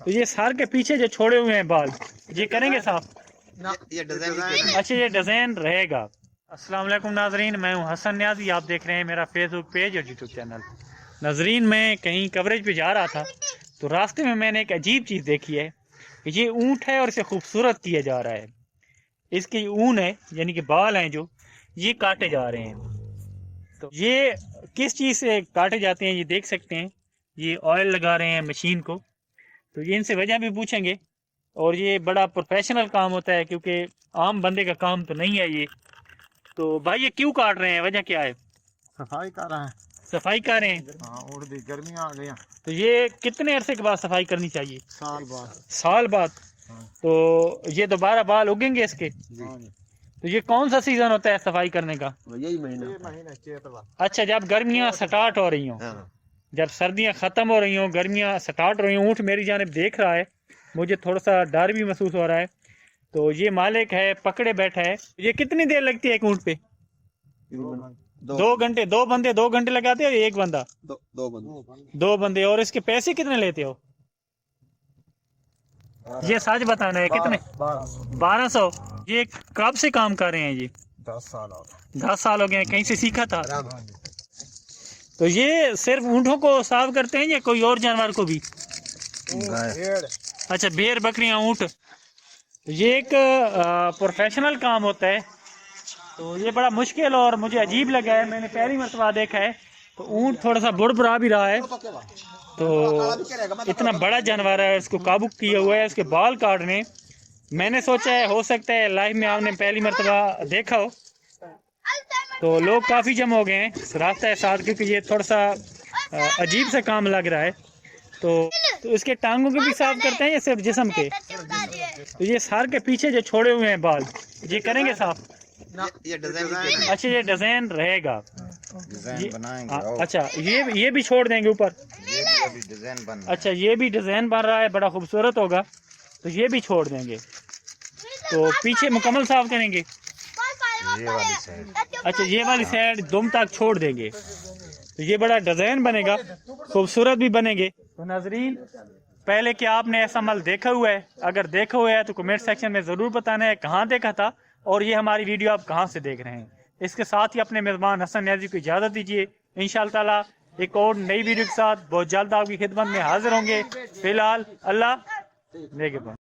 तो ये सर के पीछे जो छोड़े हुए हैं बाल, ये करेंगे साफ? ये डिजाइन अच्छा, ये डिजाइन रहेगा। अस्सलाम वालेकुम नाजरीन, मैं हूं हसन न्याजी, आप देख रहे हैं मेरा फेसबुक पेज और यूट्यूब चैनल। नाजरीन, मैं कहीं कवरेज पे जा रहा था तो रास्ते में मैंने एक अजीब चीज़ देखी है कि ये ऊँट है और इसे खूबसूरत किया जा रहा है। इसकी ऊन है, यानी कि बाल हैं जो, ये काटे जा रहे हैं। तो ये किस चीज़ से काटे जाते हैं ये देख सकते हैं। ये ऑयल लगा रहे हैं मशीन को, तो ये इनसे वजह भी पूछेंगे। और ये बड़ा प्रोफेशनल काम होता है क्योंकि आम बंदे का काम तो नहीं है ये। तो भाई ये क्यों काट रहे हैं, वजह क्या है? सफाई कर रहे हैं। सफाई कर रहे हैं? हाँ, उड़ दी गर्मियाँ आ गई। तो ये कितने अरसे के बाद सफाई करनी चाहिए? साल बाद। साल बाद? हाँ। तो ये दोबारा बाल उगेंगे इसके? तो ये कौन सा सीजन होता है सफाई करने का? यही महीना चेतवा। अच्छा, जब गर्मियाँ स्टार्ट हो रही हों, जब सर्दियाँ ख़त्म हो रही हों, गर्मियाँ स्टार्ट हो रही हों। ऊँट मेरी जानिब देख रहा है, मुझे थोड़ा सा डर भी महसूस हो रहा है। तो ये मालिक है, पकड़े बैठा है। ये कितनी देर लगती है एक ऊँट पे? 2 घंटे। 2 बंदे 2 घंटे लगाते हो या एक बंदा? दो बंदे। और इसके पैसे कितने लेते हो? ये सच बताना है, कितने? 1200। ये कब से काम कर रहे हैं जी? 10 साल हो गए। 10 साल हो गए। कहीं से सीखा था? तो ये सिर्फ ऊँटों को साफ करते हैं या कोई और जानवर को भी? अच्छा, भेड़, बकरियां, ऊँट। ये एक प्रोफेशनल काम होता है। तो ये बड़ा मुश्किल और मुझे अजीब लगा है, मैंने पहली मरतबा देखा है। तो ऊँट थोड़ा सा बुड़बुड़ा भी रहा है। तो इतना बड़ा जानवर है, इसको काबू किया हुआ है, इसके बाल काटने। मैंने सोचा है हो सकता है लाइफ में आपने पहली मरतबा देखा हो। तो लोग काफ़ी जम हो गए हैं रास्ते के साथ, क्योंकि ये थोड़ा सा अजीब सा काम लग रहा है। तो इसके टांगों के भी साफ करते हैं या सिर्फ जिस्म के? तो ये सर के पीछे जो छोड़े हुए हैं बाल, ये करेंगे साफ? ये डिजाइन अच्छा, ये डिजाइन रहेगा। डिजाइन बनाएंगे। अच्छा, ये भी छोड़ देंगे ऊपर? ये भी अभी डिजाइन बन। अच्छा, ये भी डिजाइन बन रहा है, बड़ा खूबसूरत होगा। तो ये भी छोड़ देंगे। तो पीछे मुकम्मल साफ करेंगे? ये वाली साइड। अच्छा, ये वाली साइड दुम तक छोड़ देंगे। तो ये बड़ा डिजाइन बनेगा, खूबसूरत भी बनेंगे। तो नाजरीन, पहले क्या आपने ऐसा मल देखा हुआ है? अगर देखा हुआ है तो कमेंट सेक्शन में ज़रूर बताना है कहाँ देखा था और ये हमारी वीडियो आप कहाँ से देख रहे हैं। इसके साथ ही अपने मेज़बान हसन न्याजी को इजाज़त दीजिए। इंशाअल्लाह ताला एक और नई वीडियो के साथ बहुत जल्द आपकी खिदमत में हाजिर होंगे। फिलहाल अल्लाह नेगेबान।